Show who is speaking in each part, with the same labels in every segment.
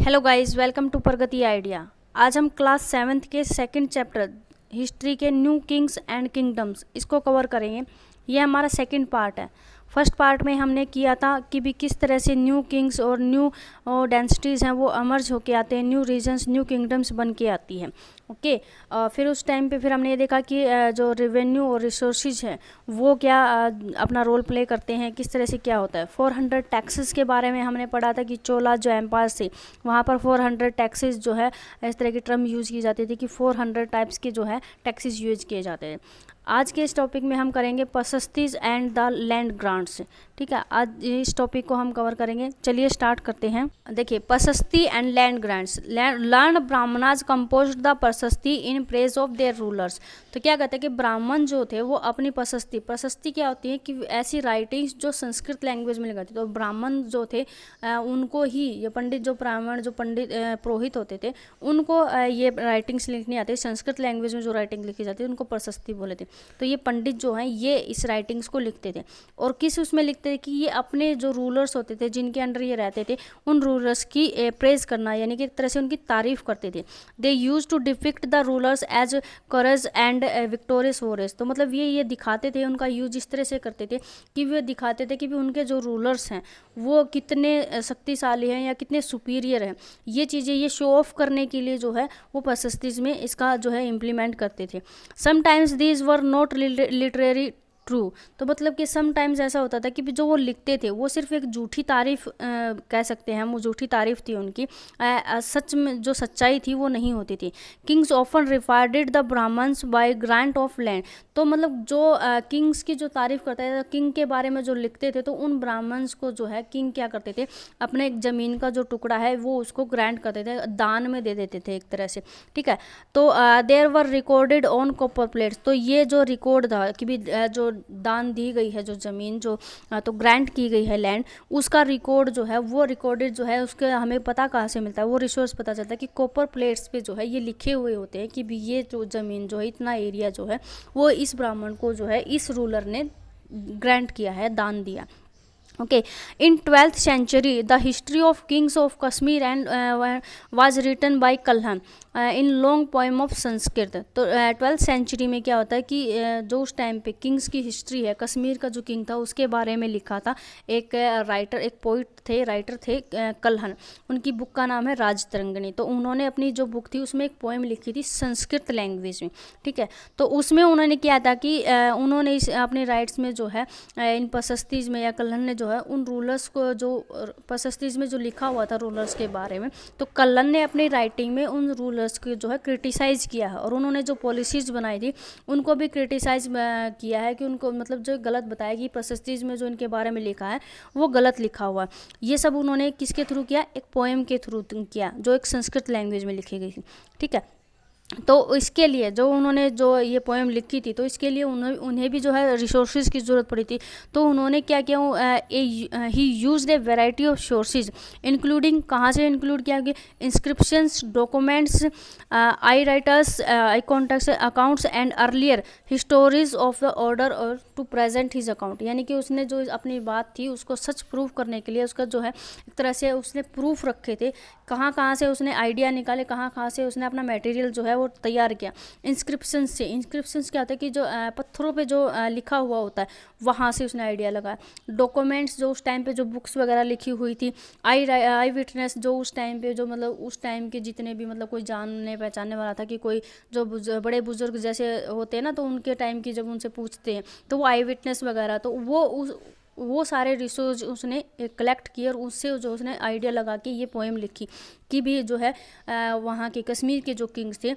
Speaker 1: Hello guys, welcome to Pragati idea. आज हम class 7th के सेकंड चैप्टर हिस्ट्री के न्यू किंग्स एंड किंगडम्स इसको कवर करेंगे। ये हमारा सेकंड पार्ट है। फर्स्ट पार्ट में हमने किया था कि भी किस तरह से न्यू किंग्स और न्यू डेंसिटीज़ हैं वो अमर्ज होके आते हैं, न्यू रीजन्स न्यू किंगडम्स बन के आती हैं। ओके, फिर उस टाइम पे फिर हमने ये देखा कि जो रेवेन्यू और रिसोर्सेज हैं वो क्या अपना रोल प्ले करते हैं, किस तरह से क्या होता है। 400 टैक्सेस के बारे में हमने पढ़ा था कि चोला जो एम्पायर से वहाँ पर 400 टैक्सेस जो है इस तरह की टर्म यूज़ की जाती थी कि 400 टाइप्स के जो है टैक्सेस यूज किए जाते हैं। आज के इस टॉपिक में हम करेंगे पसस्तीज एंड द लैंड ग्रांट्स। ठीक है, आज इस टॉपिक को हम कवर करेंगे। चलिए स्टार्ट करते हैं। देखिए, prashastis and land grants. Learn Brahmanas compose the prashasti in praise of their rulers. तो क्या कहते हैं कि ब्राह्मण जो थे वो अपनी पसस्ती क्या होती है कि ऐसी राइटिंग्स जो संस्कृत लैंग्वेज में लिखी थी। तो ब्राह्मण जो थे उनको ही ये पंडित जो ब्राह्मण जो पंडित पुरोहित होते थे उनको ये राइटिंग्स लिखनी आती है। संस्कृत लैंग्वेज में जो राइटिंग लिखी जाती है उनको पसस्ती बोले थे। तो ये पंडित जो हैं ये इस राइटिंग्स को लिखते थे और किस उसमें लिखते थे कि ये अपने जो रूलर्स होते थे जिनके अंडर ये रहते थे उन रूलर्स की प्रेज करना, यानी कि एक तरह से उनकी तारीफ करते थे। They use to depict the rulers as courage and victorious warriors. तो मतलब ये दिखाते थे, उनका यूज इस तरह से करते थे कि वे दिखाते थे कि भी उनके जो रूलर्स हैं वो कितने शक्तिशाली हैं या कितने सुपीरियर हैं। ये चीज़ें ये शो ऑफ करने के लिए जो है वो पसस्तीज में इसका जो है इम्प्लीमेंट करते थे। Sometimes these were not literary true. तो मतलब कि समटाइम्स ऐसा होता था कि जो वो लिखते थे वो सिर्फ एक झूठी तारीफ कह सकते हैं, वो झूठी तारीफ थी उनकी, सच में जो सच्चाई थी वो नहीं होती थी। Kings often rewarded the Brahmans by grant of land. तो मतलब जो किंग्स की जो तारीफ करता है, किंग के बारे में जो लिखते थे तो उन ब्राह्मण्स को जो है किंग क्या करते थे, अपने एक ज़मीन का जो टुकड़ा है वो उसको ग्रांट करते थे, दान में दे देते थे एक तरह से। ठीक है, तो there were recorded on copper plates. तो ये जो रिकॉर्ड था कि भी जो दान दी गई है जो ज़मीन जो तो ग्रांट की गई है लैंड, उसका रिकॉर्ड जो है वो रिकॉर्डेड जो है उसके हमें पता कहाँ से मिलता है, वो रिसोर्स पता चलता है कि कॉपर प्लेट्स पे जो है ये लिखे हुए होते हैं कि भी ये जो ज़मीन जो है इतना एरिया जो है वो इस ब्राह्मण को जो है इस रूलर ने ग्रांट किया है, दान दिया। Okay, in 12th century the history of kings of Kashmir and was written by Kalhana in long poem of Sanskrit. तो 12th सेंचुरी में क्या होता है कि जो उस टाइम पे किंग्स की हिस्ट्री है, कश्मीर का जो किंग था उसके बारे में लिखा था एक राइटर, एक पोइट थे, राइटर थे कल्हन। उनकी बुक का नाम है राजतरंगिणी। तो उन्होंने अपनी जो बुक थी उसमें एक पोएम लिखी थी संस्कृत लैंग्वेज में। ठीक है, तो उसमें उन्होंने किया था कि उन्होंने इस अपने राइट्स में जो है इन पसस्तीज में या कल्हन ने जो है उन रूलर्स को जो पसस्तीज में जो लिखा हुआ था रूलर्स के बारे में, तो कल्हन ने अपनी राइटिंग में उन रूलर्स को जो है क्रिटिसाइज़ किया है और उन्होंने जो पॉलिसीज़ बनाई थी उनको भी क्रिटिसाइज किया है कि उनको मतलब जो गलत बताया कि पसस्तीज में जो इनके बारे में लिखा है वो गलत लिखा हुआ है। ये सब उन्होंने किसके थ्रू किया, एक पोएम के थ्रू किया जो एक संस्कृत लैंग्वेज में लिखी गई थी। ठीक है, तो इसके लिए जो उन्होंने जो ये पोएम लिखी थी तो इसके लिए उन्हें भी जो है रिसोर्सेज की ज़रूरत पड़ी थी। तो उन्होंने क्या किया, he used a variety of sources including, कहाँ से इंक्लूड किया कि inscriptions, documents, I writers, I contacts, accounts and earlier histories of the order or to present his account. यानी कि उसने जो अपनी बात थी उसको सच प्रूफ करने के लिए उसका जो है एक तरह से उसने प्रूफ रखे थे, कहाँ से उसने आइडिया निकाले, कहाँ से उसने अपना मटेरियल जो है वो तैयार किया। इंस्क्रिप्शंस से, इंस्क्रिप्शंस क्या होता है कि जो पत्थरों पे जो लिखा हुआ होता है वहाँ से उसने आइडिया लगाया। डॉक्यूमेंट्स, जो उस टाइम पे जो बुक्स वगैरह लिखी हुई थी। आई विटनेस, जो उस टाइम पे जो मतलब उस टाइम के जितने भी मतलब कोई जानने पहचानने वाला था कि कोई जो बड़े बुजुर्ग जैसे होते हैं ना, तो उनके टाइम की जब उनसे पूछते हैं तो वो आई विटनेस वगैरह, तो वो सारे रिसोर्स उसने कलेक्ट किए और उससे जो उसने आइडिया लगा के ये पोएम लिखी कि भी जो है वहाँ के कश्मीर के जो किंग्स थे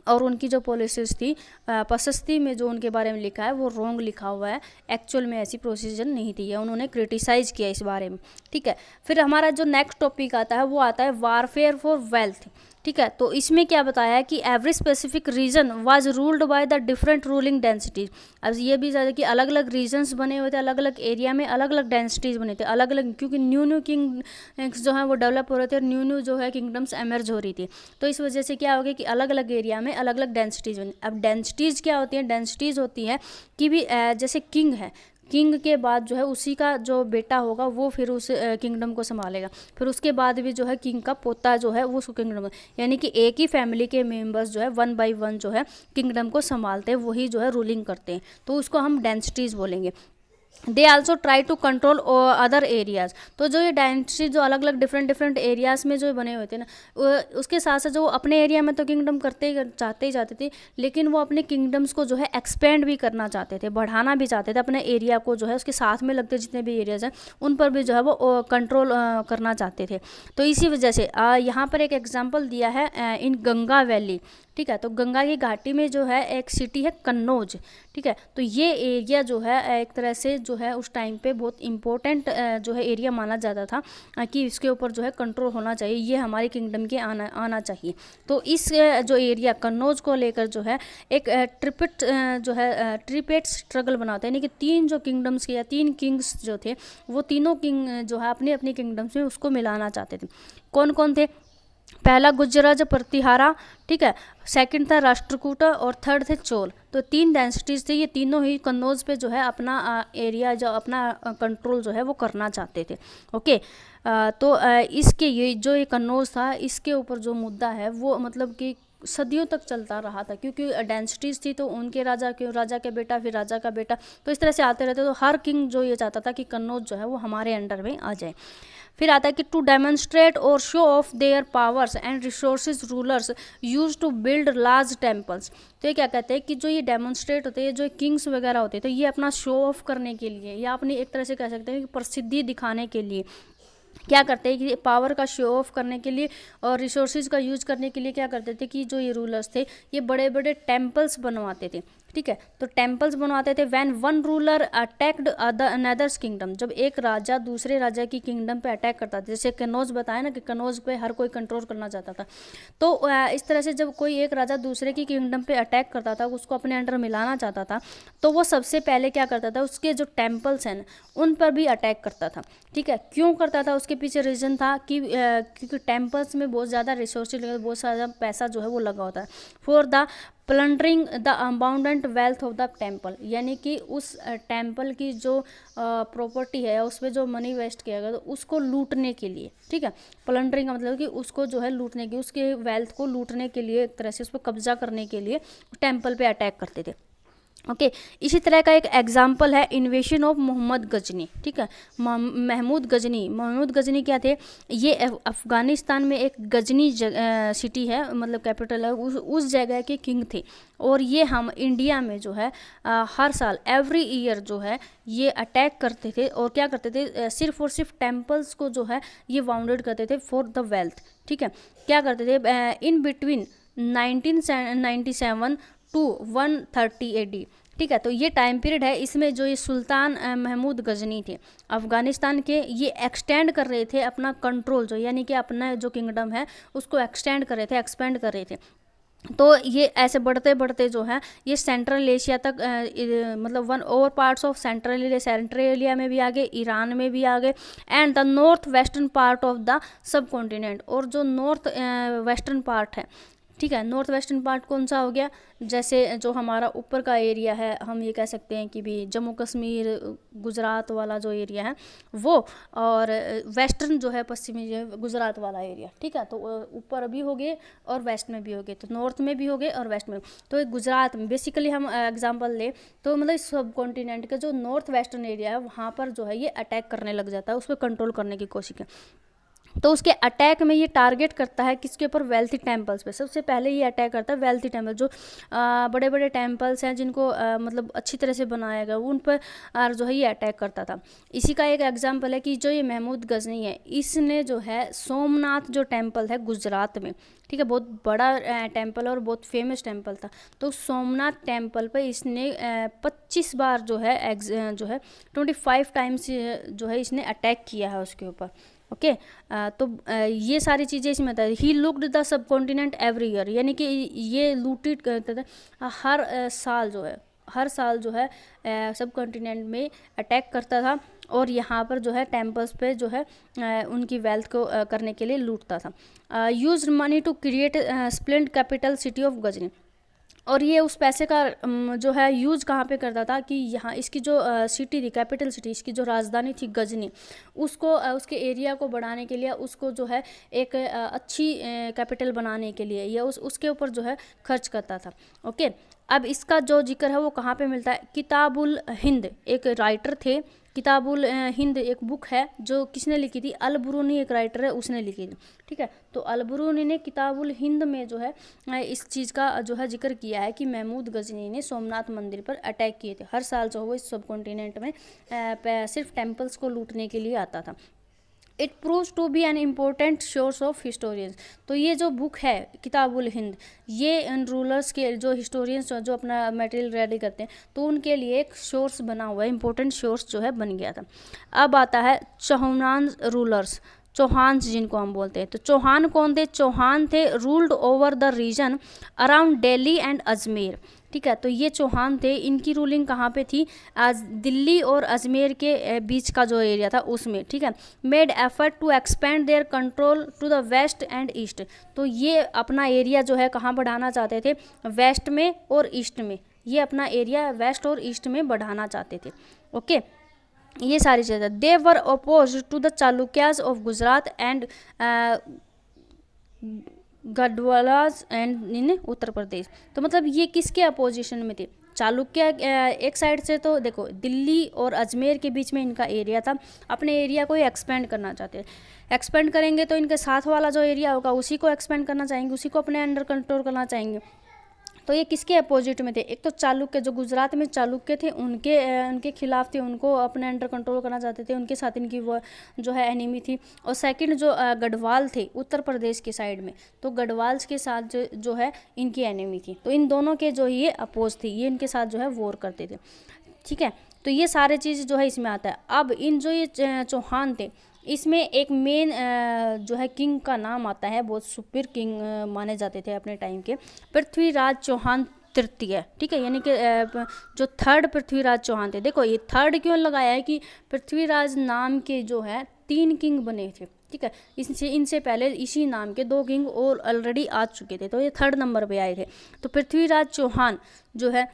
Speaker 1: और उनकी जो पॉलिसीज थी पसस्ती में जो उनके बारे में लिखा है वो रॉन्ग लिखा हुआ है, एक्चुअल में ऐसी प्रोसीजर नहीं थी, या उन्होंने क्रिटिसाइज़ किया इस बारे में। ठीक है, फिर हमारा जो नेक्स्ट टॉपिक आता है वो आता है वारफेयर फॉर वेल्थ। ठीक है, तो इसमें क्या बताया है कि every specific region was ruled by the different ruling dynasties. अब ये भी ज़्यादा कि अलग अलग रीजन्स बने हुए थे, अलग अलग एरिया में अलग अलग डेंसिटीज़ बने थे, अलग अलग, क्योंकि न्यू किंग्स जो है वो डेवलप हो रहे थे और न्यू जो है किंगडम्स एमर्ज हो रही थी। तो इस वजह से क्या हो गया कि अलग अलग एरिया में अलग अलग डेंसिटीज़ बनी। अब डेंसिटीज़ क्या होती हैं, डेंसिटीज़ होती है कि भी जैसे किंग है, किंग के बाद जो है उसी का जो बेटा होगा वो फिर उस किंगडम को संभालेगा, फिर उसके बाद भी जो है किंग का पोता जो है वो उस किंगडम, यानी कि एक ही फैमिली के मेंबर्स जो है 1 बाय 1 जो है किंगडम को संभालते हैं, वही जो है रूलिंग करते हैं, तो उसको हम डायनेस्टीज बोलेंगे। They also try to control other areas. तो जो ये डायनेस्टी जो अलग अलग डिफरेंट एरियाज में जो बने हुए थे ना, उसके साथ साथ जो अपने एरिया में तो किंगडम चाहते ही जाते थे, लेकिन वो अपने किंगडम्स को जो है एक्सपेंड भी करना चाहते थे, बढ़ाना भी चाहते थे, अपने एरिया को जो है उसके साथ में लगते जितने भी एरियाज हैं उन पर भी जो है वो कंट्रोल करना चाहते थे। तो इसी वजह से यहाँ पर एक एग्जाम्पल दिया है इन गंगा वैली, ठीक है। तो गंगा की घाटी में जो है एक सिटी है कन्नौज, ठीक है। तो ये एरिया जो है एक तरह से जो है उस टाइम पे बहुत इम्पोर्टेंट जो है एरिया माना जाता था कि इसके ऊपर जो है कंट्रोल होना चाहिए, ये हमारे किंगडम के आना चाहिए। तो इस जो एरिया कन्नौज को लेकर जो है एक ट्रिपेट स्ट्रगल बनाते हैं, यानी कि 3 जो किंगडम्स के या 3 किंग्स जो थे वो तीनों किंग जो है अपने अपने किंगडम्स में उसको मिलाना चाहते थे। कौन कौन थे? पहला गुजराज प्रतिहारा, ठीक है, सेकंड था राष्ट्रकूट और थर्ड थे चोल। तो 3 डायनेस्टीज थे, ये तीनों ही कन्नौज पे जो है अपना एरिया जो अपना कंट्रोल जो है वो करना चाहते थे। ओके, तो इसके ये कन्नौज था, इसके ऊपर जो मुद्दा है वो मतलब कि सदियों तक चलता रहा था, क्योंकि डायनेस्टीज थी तो उनके राजा के बेटा, फिर राजा का बेटा, तो इस तरह से आते रहते। तो हर किंग जो ये चाहता था कि कन्नौज जो है वो हमारे अंडर में आ जाए। फिर आता है कि टू डेमोन्स्ट्रेट और show off their powers and resources rulers use to build large temples. तो ये क्या कहते हैं कि जो ये डेमोन्स्ट्रेट होते हैं, जो किंग्स वगैरह होते हैं, तो ये अपना शो ऑफ करने के लिए या अपनी एक तरह से कह सकते हैं कि प्रसिद्धि दिखाने के लिए क्या करते हैं कि पावर का शो ऑफ करने के लिए और रिसोर्सेज का यूज करने के लिए क्या करते थे कि जो ये रूलर्स थे ये बड़े बड़े टेम्पल्स बनवाते थे, ठीक है। तो टेम्पल्स बनवाते थे when one ruler attacked another's kingdom, जब एक राजा दूसरे राजा की किंगडम पे अटैक करता था, जैसे कन्नौज बताया ना कि कन्नौज पे हर कोई कंट्रोल करना चाहता था। तो इस तरह से जब कोई एक राजा दूसरे की किंगडम पे अटैक करता था, उसको अपने अंडर मिलाना चाहता था, तो वो सबसे पहले क्या करता था, उसके जो टेम्पल्स हैं उन पर भी अटैक करता था, ठीक है। क्यों करता था? उसके पीछे रीज़न था कि क्योंकि टेम्पल्स में बहुत ज़्यादा रिसोर्सेज लगे, बहुत सारा पैसा जो है वो लगा होता है। For the plundering the abundant wealth of the temple, यानी कि उस टेम्पल की जो प्रॉपर्टी है उस पर जो मनी वेस्ट किया गया तो उसको लूटने के लिए, ठीक है। प्लंडरिंग का मतलब कि उसको जो है लूटने की, उसके वेल्थ को लूटने के लिए, एक तरह से उस पर कब्जा करने के लिए टेम्पल पे अटैक करते थे। ओके, इसी तरह का एक एग्जाम्पल है इन्वेशन ऑफ मोहम्मद गजनी, ठीक है। महमूद गजनी क्या थे? ये अफगानिस्तान में एक गजनी सिटी है, मतलब कैपिटल है, उस जगह के किंग थे। और ये हम इंडिया में जो है हर साल एवरी ईयर जो है ये अटैक करते थे और क्या करते थे, सिर्फ और सिर्फ टेम्पल्स को जो है ये वाउंडेड करते थे फॉर द वेल्थ, ठीक है। क्या करते थे इन बिटवीन 1997 टू 130 AD, ठीक है। तो ये टाइम पीरियड है, इसमें जो ये सुल्तान महमूद गजनी थे अफगानिस्तान के, ये एक्सटेंड कर रहे थे अपना कंट्रोल, जो यानी कि अपना जो किंगडम है उसको एक्सटेंड कर रहे थे, एक्सपेंड कर रहे थे। तो ये ऐसे बढ़ते बढ़ते जो है ये सेंट्रल एशिया तक मतलब one over parts of central area में भी आ गए, ईरान में भी आ गए, and the north western part of the sub continent. और जो नॉर्थ वेस्टर्न पार्ट है, ठीक है, नॉर्थ वेस्टर्न पार्ट कौन सा हो गया, जैसे जो हमारा ऊपर का एरिया है, हम ये कह सकते हैं कि भी जम्मू कश्मीर गुजरात वाला जो एरिया है वो, और वेस्टर्न जो है पश्चिमी जो है गुजरात वाला एरिया, ठीक है। तो ऊपर भी हो गए और वेस्ट में भी हो गए, तो नॉर्थ में भी हो गए और वेस्ट में। तो गुजरात में बेसिकली हम एग्जांपल ले तो मतलब सब कॉन्टिनेंट का जो नॉर्थ वेस्टर्न एरिया है वहाँ पर जो है ये अटैक करने लग जाता है, उस पर कंट्रोल करने की कोशिश है। तो उसके अटैक में ये टारगेट करता है किसके ऊपर? वेल्थी टेम्पल्स पे। सबसे पहले ये अटैक करता है वेल्थी टेम्पल, जो बड़े बड़े टेम्पल्स हैं जिनको मतलब अच्छी तरह से बनाया गया, उन पर जो है ये अटैक करता था। इसी का एक एग्जांपल है कि जो ये महमूद गजनी है, इसने जो है सोमनाथ जो टेम्पल है गुजरात में, ठीक है, बहुत बड़ा टेम्पल और बहुत फेमस टेम्पल था। तो सोमनाथ टेम्पल पर इसने 25 बार जो है 25 टाइम्स जो है इसने अटैक किया है उसके ऊपर। ओके, तो ये सारी चीज़ें इसमें आता है। He looked the sub continent every year, यानी कि ये लूटेड करते थे हर साल जो है सब कॉन्टिनेंट में अटैक करता था और यहाँ पर जो है टेम्पल्स पे जो है उनकी वेल्थ को करने के लिए लूटता था। Use money to create splendid capital city of Ghazni. और ये उस पैसे का जो है यूज़ कहाँ पे करता था कि यहाँ इसकी जो सिटी थी, कैपिटल सिटी, इसकी जो राजधानी थी गजनी, उसको उसके एरिया को बढ़ाने के लिए, उसको जो है एक अच्छी कैपिटल बनाने के लिए, या उसके ऊपर जो है खर्च करता था। ओके, अब इसका जो जिक्र है वो कहाँ पे मिलता है, किताबुल हिंद, एक राइटर थे, किताबुल हिंद एक बुक है जो किसने लिखी थी, अल-बुरूनी एक राइटर है, उसने लिखी थी। ठीक है, तो अल-बुरूनी ने किताबुल हिंद में जो है इस चीज़ का जो है जिक्र किया है कि महमूद गजनी ने सोमनाथ मंदिर पर अटैक किए थे। हर साल जो वो इस सब कॉन्टिनेंट में सिर्फ टेम्पल्स को लूटने के लिए आता था। It proves to be an important source of historians. तो ये जो बुक है किताबुल हिंद, ये इन रूलर्स के जो हिस्टोरियंस जो अपना मटेरियल रेडी करते हैं तो उनके लिए एक सोर्स बना हुआ है, इम्पोर्टेंट सोर्स जो है बन गया था। अब आता है चौहान रूलर्स, चौहान जिनको हम बोलते हैं। तो चौहान कौन थे, चौहान थे ruled over the region around Delhi and Ajmer. ठीक है, तो ये चौहान थे, इनकी रूलिंग कहाँ पे थी, आज दिल्ली और अजमेर के बीच का जो एरिया था उसमें। ठीक है, made effort to expand their control to the west and east. तो ये अपना एरिया जो है कहाँ बढ़ाना चाहते थे, वेस्ट में और ईस्ट में, ये अपना एरिया वेस्ट और ईस्ट में बढ़ाना चाहते थे। ओके, ये सारी चीज़ें। They were opposed to the Chalukyas of Gujarat and Gahadavalas and in Uttar Pradesh. तो मतलब ये किसके अपोजिशन में थे, चालुक्य एक साइड से, तो देखो दिल्ली और अजमेर के बीच में इनका एरिया था, अपने एरिया को ही एक्सपेंड करना चाहते हैं। एक्सपेंड करेंगे तो इनके साथ वाला जो एरिया होगा उसी को एक्सपेंड करना चाहेंगे, उसी को अपने अंडर कंट्रोल करना चाहेंगे। तो ये किसके अपोजिट में थे, एक तो चालुक्य, जो गुजरात में चालुक्य थे उनके खिलाफ थे, उनको अपने अंडर कंट्रोल करना चाहते थे, उनके साथ इनकी वो जो है एनिमी थी। और सेकंड जो गढ़वाल थे उत्तर प्रदेश के साइड में, तो गढ़वाल्स के साथ जो है इनकी एनिमी थी। तो इन दोनों के जो ये अपोज थी, ये इनके साथ जो है वॉर करते थे। ठीक है, तो ये सारे चीज़ जो है इसमें आता है। अब इन जो ये चौहान थे, इसमें एक मेन जो है किंग का नाम आता है, बहुत सुपर किंग माने जाते थे अपने टाइम के, पृथ्वीराज चौहान तृतीय। ठीक है, यानी कि जो थर्ड पृथ्वीराज चौहान थे। देखो ये थर्ड क्यों लगाया है कि पृथ्वीराज नाम के जो है 3 किंग बने थे। ठीक है, इनसे पहले इसी नाम के 2 किंग और ऑलरेडी आ चुके थे, तो ये थर्ड नंबर पे आए थे। तो पृथ्वीराज चौहान जो है,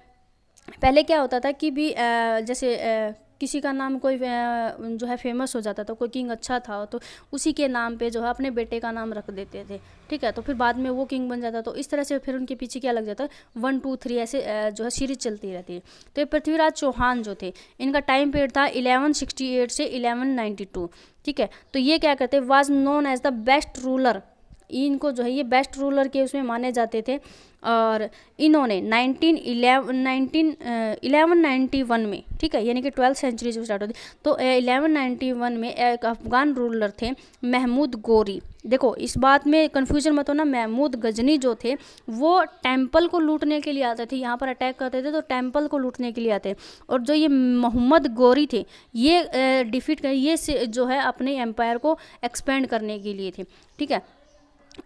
Speaker 1: पहले क्या होता था कि भी जैसे किसी का नाम कोई जो है फेमस हो जाता था, कोई किंग अच्छा था तो उसी के नाम पे जो है अपने बेटे का नाम रख देते थे। ठीक है, तो फिर बाद में वो किंग बन जाता, तो इस तरह से फिर उनके पीछे क्या लग जाता है, 1 2 3 ऐसे जो है सीरीज चलती रहती है। तो ये पृथ्वीराज चौहान जो थे, इनका टाइम पीरियड था 1168 से 1192। ठीक है, तो ये क्या करते, was known as the best ruler, इनको जो है ये बेस्ट रूलर के उसमें माने जाते थे। और इन्होंने 1191 में, ठीक है, यानी कि 12th सेंचुरी से स्टार्ट होती, तो 1191 में एक अफगान रूलर थे महमूद गोरी। देखो इस बात में कन्फ्यूजन मत होना, महमूद गजनी जो थे वो टेम्पल को लूटने के लिए आते थे, यहाँ पर अटैक करते थे तो टेम्पल को लूटने के लिए आते, और जो ये मोहम्मद गोरी थे ये डिफीट कर, ये जो है अपने एम्पायर को एक्सपेंड करने के लिए थे। ठीक है,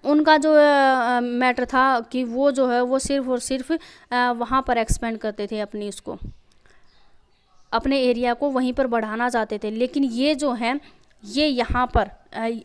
Speaker 1: उनका जो मैटर था कि वो जो है वो सिर्फ और सिर्फ वहाँ पर एक्सपेंड करते थे, अपनी उसको अपने एरिया को वहीं पर बढ़ाना चाहते थे। लेकिन ये जो है ये यहाँ पर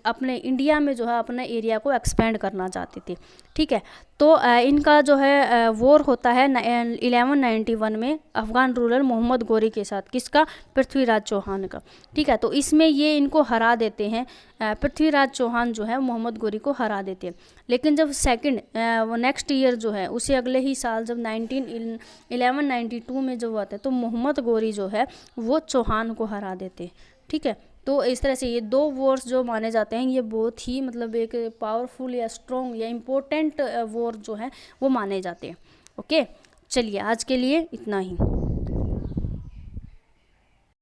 Speaker 1: अपने इंडिया में जो है अपने एरिया को एक्सपेंड करना चाहते थे। ठीक है, तो इनका जो है वॉर होता है 1191 में अफगान रूलर मोहम्मद गोरी के साथ, किसका, पृथ्वीराज चौहान का। ठीक है, तो इसमें ये इनको हरा देते हैं, पृथ्वीराज चौहान जो है मोहम्मद गोरी को हरा देते हैं। लेकिन जब सेकंड वो नेक्स्ट ईयर जो है, उसे अगले ही साल जब 1192 में जो हुआ था, तो मोहम्मद गोरी जो है वो चौहान को हरा देते। ठीक है, तो इस तरह से ये 2 वॉर्स जो माने जाते हैं, ये बहुत ही मतलब एक पावरफुल या स्ट्रॉन्ग या इम्पोर्टेंट वॉर जो है वो माने जाते हैं। ओके, चलिए आज के लिए इतना ही।